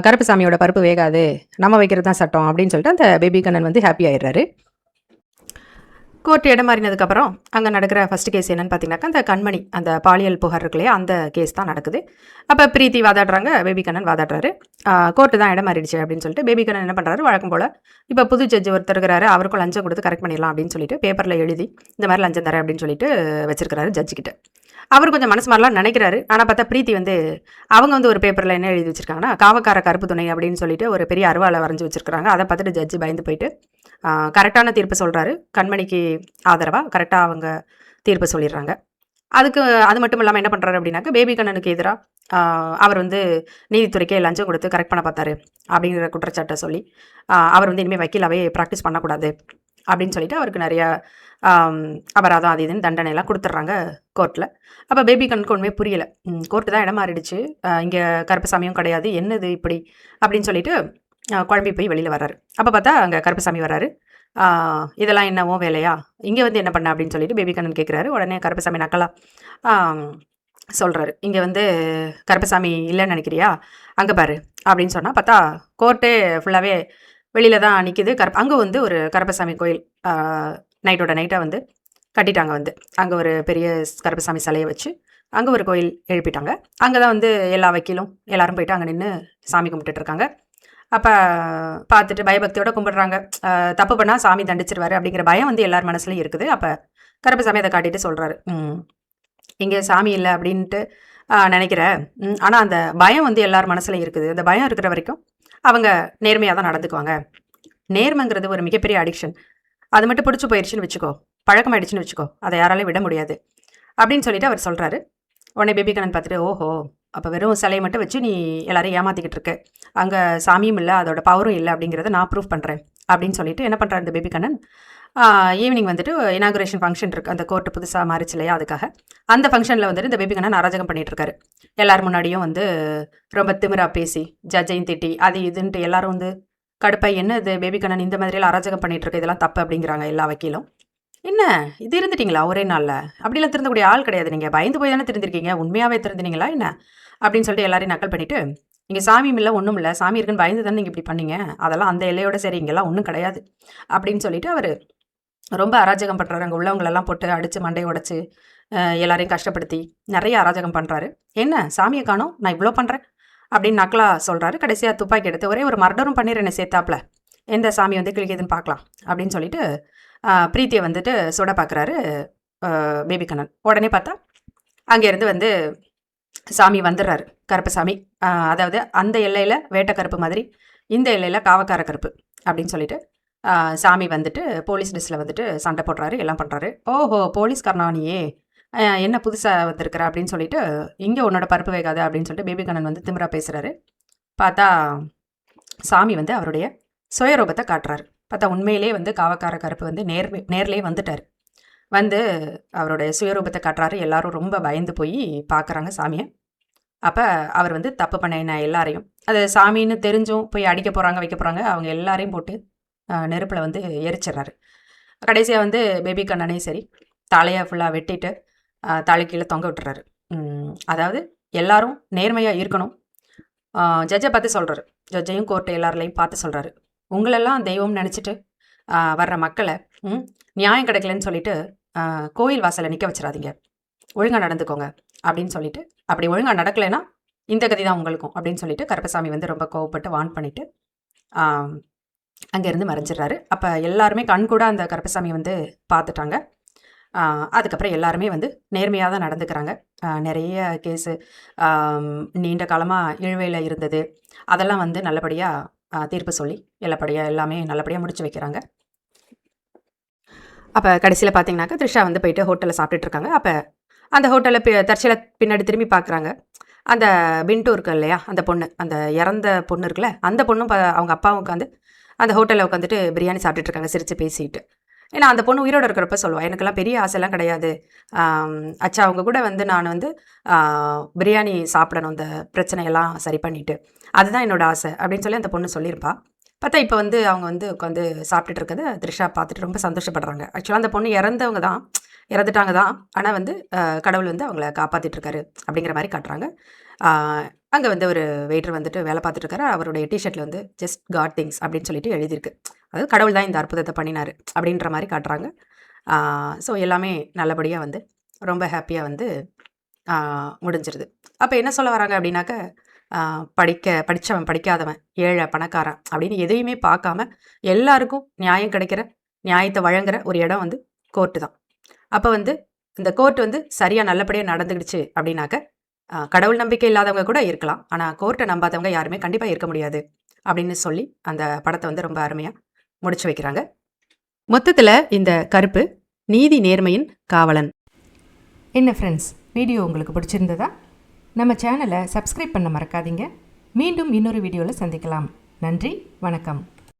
கருப்பசாமியோட பருப்பு வேகாது, நம்ம வைக்கிறது தான் சட்டம் அப்படின்னு சொல்லிட்டு அந்த பேபி கண்ணன் வந்து ஹாப்பி ஆயிடுறாரு. கோர்ட் இடம் மாறினதுக்கப்புறம் அங்கே நடக்கிற ஃபர்ஸ்ட் கேஸ் என்னன்னு பார்த்தீங்கன்னாக்கா அந்த கண்மணி அந்த பாலியல் புகார் இருக்கு இல்லையா அந்த கேஸ் தான் நடக்குது. அப்போ பிரீத்தி வாதாடுறாங்க, பேபி கண்ணன் வாதாடுறாரு. கோர்ட்டு தான் இடம் மாறிடுச்சு அப்படின்னு சொல்லிட்டு பேபி கண்ணன் என்ன பண்ணுறாரு, வழக்கம் போல் இப்போ புது ஜட்ஜ் ஒருத்தர் இருக்கிறாரு, அவருக்கும் லஞ்சம் கொடுத்து கரெக்ட் பண்ணிடலாம் அப்படின்னு சொல்லிட்டு பேப்பரில் எழுதி இந்த மாதிரி லஞ்சம் தரேன் அப்படின்னு சொல்லிட்டு வச்சிருக்கிறாரு ஜட்ஜிக்கிட்ட. அவர் கொஞ்சம் மனசு மாதிரிலாம் நினைக்கிறாரு. ஆனால் பார்த்தா பிரீத்தி வந்து அவங்க வந்து ஒரு பேப்பரில் என்ன எழுதி வச்சிருக்காங்கன்னா, காவக்கார கருப்பு துணை அப்படின்னு சொல்லிட்டு ஒரு பெரிய அருவாலை வரைஞ்சி வச்சிருக்காங்க. அதை பார்த்துட்டு ஜட்ஜி பயந்து போயிட்டு கரெக்டான தீர்ப்பு சொல்கிறாரு. கண்மணிக்கு ஆதரவாக கரெக்டாக அவங்க தீர்ப்பு சொல்லிடுறாங்க. அது மட்டும் இல்லாமல் என்ன பண்ணுறாரு அப்படின்னாக்க, பேபி கண்ணனுக்கு எதிராக அவர் வந்து நீதித்துறைக்கே லஞ்சம் கொடுத்து கரெக்ட் பண்ண பார்த்தாரு அப்படிங்கிற குற்றச்சாட்டை சொல்லி அவர் வந்து இனிமேல் வக்கீலாகவே ப்ராக்டிஸ் பண்ணக்கூடாது அப்படின்னு சொல்லிட்டு அவருக்கு நிறையா அபராதம் அது இதுன்னு தண்டனைலாம் கொடுத்துட்றாங்க கோர்ட்டில். அப்போ பேபி கண்ணுக்கு ஒன்றுமே புரியலை. கோர்ட்டு தான் இடம் மாறிடுச்சு, இங்கே கருப்பசாமியும் கிடையாது, என்னது இப்படி அப்படின்னு சொல்லிட்டு குழம்பி போய் வெளியில் வர்றாரு. அப்போ பார்த்தா அங்கே கருப்பசாமி வர்றாரு. இதெல்லாம் என்னவோ வேலையா, இங்கே வந்து என்ன பண்ண அப்படின்னு சொல்லிட்டு பேபி கண்ணன் கேட்குறாரு. உடனே கருப்பசாமி நக்கலா சொல்கிறாரு, இங்கே வந்து கருப்பசாமி இல்லைன்னு நினைக்கிறியா, அங்கே பாரு அப்படின்னு சொன்னால் பார்த்தா கோர்ட்டே ஃபுல்லாகவே வெளியில் தான் நிற்கிது. அங்கே வந்து ஒரு கருப்பசாமி கோயில் நைட்டோட நைட்டாக வந்து கட்டிட்டாங்க. வந்து அங்கே ஒரு பெரிய கருப்பசாமி சிலையை வச்சு அங்கே ஒரு கோயில் எழுப்பிட்டாங்க. அங்கே தான் வந்து எல்லா வக்கீலும் எல்லாரும் போயிட்டு அங்கே நின்று சாமி கும்பிட்டுட்டு இருக்காங்க. அப்போ பார்த்துட்டு பயபக்தியோட கும்பிடுறாங்க. தப்பு பண்ணால் சாமி தண்டிச்சிருவாரு அப்படிங்கிற பயம் வந்து எல்லார் மனசுலையும் இருக்குது. அப்போ கருப்பசாமி அதை காட்டிட்டு சொல்கிறாரு, இங்கே சாமி இல்லை அப்படின்ட்டு நினைக்கிற, ஆனால் அந்த பயம் வந்து எல்லார் மனசுலையும் இருக்குது. அந்த பயம் இருக்கிற வரைக்கும் அவங்க நேர்மையாக தான் நடந்துக்குவாங்க. நேர்மைங்கிறது ஒரு மிகப்பெரிய அடிக்ஷன். அது மட்டும் பிடிச்சி போயிடுச்சுன்னு வச்சுக்கோ, பழக்கமாயிடுச்சுன்னு வச்சுக்கோ, அதை யாராலையும் விட முடியாது அப்படின்னு சொல்லிட்டு அவர் சொல்கிறாரு. உடனே பேபி கண்ணன் பார்த்துட்டு, ஓஹோ, அப்போ வெறும் சிலையை மட்டும் வச்சு நீ எல்லாரையும் ஏமாற்றிக்கிட்டு இருக்க, அங்கே சாமியும் இல்லை, அதோட பவரும் இல்லை அப்படிங்கிறத நான் ப்ரூவ் பண்ணுறேன் அப்படின்னு சொல்லிட்டு என்ன பண்ணுறாரு இந்த பேபி கண்ணன். ஈவினிங் வந்துட்டு இனாகுரேஷன் ஃபங்க்ஷன் இருக்குது, அந்த கோர்ட்டு புதுசாக மாறிச்சு இல்லையா, அதுக்காக அந்த ஃபங்க்ஷனில் வந்துட்டு இந்த பேபி கண்ணன் அராஜகம் பண்ணிகிட்ருக்காரு. எல்லார் முன்னாடியும் வந்து ரொம்ப திமிரா பேசி ஜட்ஜையும் திட்டி அது இதுன்ட்டு எல்லாரும் வந்து கடுப்பை, என்ன இது பேபி கண்ணன் இந்த மாதிரியெல்லாம் அராஜகம் பண்ணிகிட்ருக்கு, இதெல்லாம் தப்பு அப்படிங்கிறாங்க எல்லா வக்கீலும். என்ன இது இருந்துட்டிங்களா ஒரே நாளில், அப்படிலாம் திருந்தக்கூடிய ஆள் கிடையாது, நீங்கள் பயந்து போய் தானே திருந்திருக்கீங்க, உண்மையாகவே திருந்தினீங்களா என்ன அப்படின்னு சொல்லிட்டு எல்லாரையும் நக்கல் பண்ணிவிட்டு, இங்கே சாமியும் இல்லை ஒன்றும் இல்லை, சாமி இருக்குன்னு பயந்து தானே நீங்கள் இப்படி பண்ணீங்க, அதெல்லாம் அந்த எல்லையோட சரி, இங்கெல்லாம் ஒன்றும் கிடையாது அப்படின்னு சொல்லிட்டு அவர் ரொம்ப அராஜகம் பண்ணுறாரு. அங்கே உள்ளவங்களெல்லாம் போட்டு அடித்து மண்டையை உடச்சி எல்லாரையும் கஷ்டப்படுத்தி நிறைய அராஜகம் பண்ணுறாரு. என்ன சாமியை காணோம், நான் இவ்வளோ பண்ணுறேன் அப்படின்னு நக்கலா சொல்கிறாரு. கடைசியாக துப்பாக்கி எடுத்து ஒரே ஒரு மர்டரும் பண்ணிடுறேன் சேர்த்தாப்புல, எந்த சாமி வந்து கிழிக்குதுன்னு பார்க்கலாம் அப்படின்னு சொல்லிட்டு பிரீத்தியை வந்துட்டு சுட பார்க்குறாரு பேபி கண்ணன். உடனே பார்த்தா அங்கேருந்து வந்து சாமி வந்துடுறாரு, கருப்பசாமி. அதாவது அந்த எல்லையில் வேட்டை கருப்பு மாதிரி, இந்த எல்லையில் காவக்கார கருப்பு அப்படின்னு சொல்லிட்டு சாமி வந்துட்டு போலீஸ் ட்ரெஸ்ஸில் வந்துட்டு சண்டை போடுறாரு, எல்லாம் பண்ணுறாரு. ஓஹோ, போலீஸ்காரனானியே, என்ன புதுசாக வந்திருக்கிற அப்படின்னு சொல்லிட்டு, இங்கே உன்னோட பருப்பு வேகாது அப்படின்னு சொல்லிட்டு பேபி கண்ணன் வந்து திமிரா பேசுகிறாரு. பார்த்தா சாமி வந்து அவருடைய சுயரூபத்தை காட்டுறாரு. பார்த்தா உண்மையிலே வந்து காவக்கார கருப்பு வந்து நேர்லேயே வந்துட்டார். வந்து அவருடைய சுயரூபத்தை காட்டுறாரு. எல்லாரும் ரொம்ப பயந்து போய் பார்க்குறாங்க சாமியை. அப்போ அவர் வந்து தப்பு பண்ண எல்லாரையும், அது சாமின்னு தெரிஞ்சும் போய் அடிக்க போகிறாங்க, வைக்க போகிறாங்க, அவங்க எல்லாரையும் போட்டு நெருப்பில் வந்து எரிச்சிட்றாரு. கடைசியாக வந்து பேபி கண்ணனையும் சரி தலையை ஃபுல்லாக வெட்டிட்டு தலை கீழே தொங்க விட்டுறாரு. அதாவது எல்லாரும் நேர்மையாக இருக்கணும். ஜட்ஜை பார்த்து சொல்கிறாரு, ஜட்ஜையும் கோர்ட்டு எல்லாரையும் பார்த்து சொல்கிறாரு, உங்களெல்லாம் தெய்வம் நினச்சிட்டு வர்ற மக்களை நியாயம் கிடைக்கலன்னு சொல்லிட்டு கோயில் வாசலை நிற்க வச்சிடாதீங்க, ஒழுங்காக நடந்துக்கோங்க அப்படின்னு சொல்லிட்டு, அப்படி ஒழுங்காக நடக்கலைன்னா இந்த கதி தான் உங்களுக்கும் அப்படின்னு சொல்லிட்டு கருப்பசாமி வந்து ரொம்ப கோவப்பட்டு வான் பண்ணிவிட்டு அங்கேருந்து மறைஞ்சிடுறாரு. அப்போ எல்லாருமே கண்கூட அந்த கருப்பசாமி வந்து பார்த்துட்டாங்க. அதுக்கப்புறம் எல்லாருமே வந்து நேர்மையாக தான் நடந்துக்கிறாங்க. நிறைய கேஸு நீண்ட காலமாக இழுவையில் இருந்தது, அதெல்லாம் வந்து நல்லபடியாக தீர்ப்பு சொல்லி எல்லாமே நல்லபடியாக முடிச்சு வைக்கிறாங்க. அப்போ கடைசியில் பார்த்தீங்கன்னாக்கா த்ரிஷா வந்து போயிட்டு ஹோட்டலில் சாப்பிட்டுட்ருக்காங்க. அப்போ அந்த ஹோட்டலில் தற்செயலாக பின்னாடி திரும்பி பார்க்குறாங்க. அந்த பின்ட்டு இருக்கு இல்லையா, அந்த பொண்ணு, அந்த இறந்த பொண்ணு இருக்குல்ல, அந்த பொண்ணும் அவங்க அப்பாவும் உட்காந்து அந்த ஹோட்டலில் உட்காந்துட்டு பிரியாணி சாப்பிட்டுட்ருக்காங்க சிரித்து பேசிட்டு. ஏன்னா அந்த பொண்ணு உயிரோடு இருக்கிறப்ப சொல்லுவாள், எனக்கெல்லாம் பெரிய ஆசைலாம் கிடையாது அச்சா, அவங்க கூட வந்து நான் வந்து பிரியாணி சாப்பிடணும், இந்த பிரச்சனையெல்லாம் சரி பண்ணிவிட்டு, அதுதான் என்னோடய ஆசை அப்படின்னு சொல்லி அந்த பொண்ணு சொல்லியிருப்பா. பார்த்தா இப்போ வந்து அவங்க வந்து உட்காந்து சாப்பிட்டுட்டு இருக்கிறத த்ரிஷா பார்த்துட்டு ரொம்ப சந்தோஷப்படுறாங்க. ஆக்சுவலாக அந்த பொண்ணு இறந்துட்டாங்க தான், ஆனால் வந்து கடவுள் வந்து அவங்கள காப்பாற்றிட்டுருக்காரு அப்படிங்கிற மாதிரி காட்டுறாங்க. அங்கே வந்து ஒரு வெயிட்டர் வந்துட்டு வேலை பார்த்துட்ருக்காரு. அவருடைய டிஷர்ட்டில் வந்து ஜஸ்ட் காட் திங்ஸ் அப்படின்னு சொல்லிட்டு எழுதியிருக்கு. அதாவது கடவுள் தான் இந்த அற்புதத்தை பண்ணினார் அப்படின்ற மாதிரி காட்டுறாங்க. ஸோ எல்லாமே நல்லபடியாக வந்து ரொம்ப ஹாப்பியாக வந்து முடிஞ்சிருது. அப்போ என்ன சொல்ல வராங்க அப்படின்னாக்க, படித்தவன் படிக்காதவன் ஏழை பணக்காரன் அப்படின்னு எதையுமே பார்க்காம எல்லாருக்கும் நியாயம் கிடைக்கிற, நியாயத்தை வழங்குற ஒரு இடம் வந்து கோர்ட்டு தான். அப்போ வந்து இந்த கோர்ட் வந்து சரியாக நல்லபடியாக நடந்துடுச்சு அப்படின்னாக்க, கடவுள் நம்பிக்கை இல்லாதவங்க கூட இருக்கலாம், ஆனால் கோர்ட்டை நம்பாதவங்க யாருமே கண்டிப்பாக இருக்க முடியாது அப்படின்னு சொல்லி அந்த படத்தை வந்து ரொம்ப அருமையாக முடிச்சு வைக்கிறாங்க. மொத்தத்தில் இந்த கருப்பு நீதி நேர்மையின் காவலன். என்ன ஃப்ரெண்ட்ஸ், வீடியோ உங்களுக்கு பிடிச்சிருந்ததா? நம்ம சேனலை சப்ஸ்கிரைப் பண்ண மறக்காதீங்க. மீண்டும் இன்னொரு வீடியோவில் சந்திக்கலாம். நன்றி, வணக்கம்.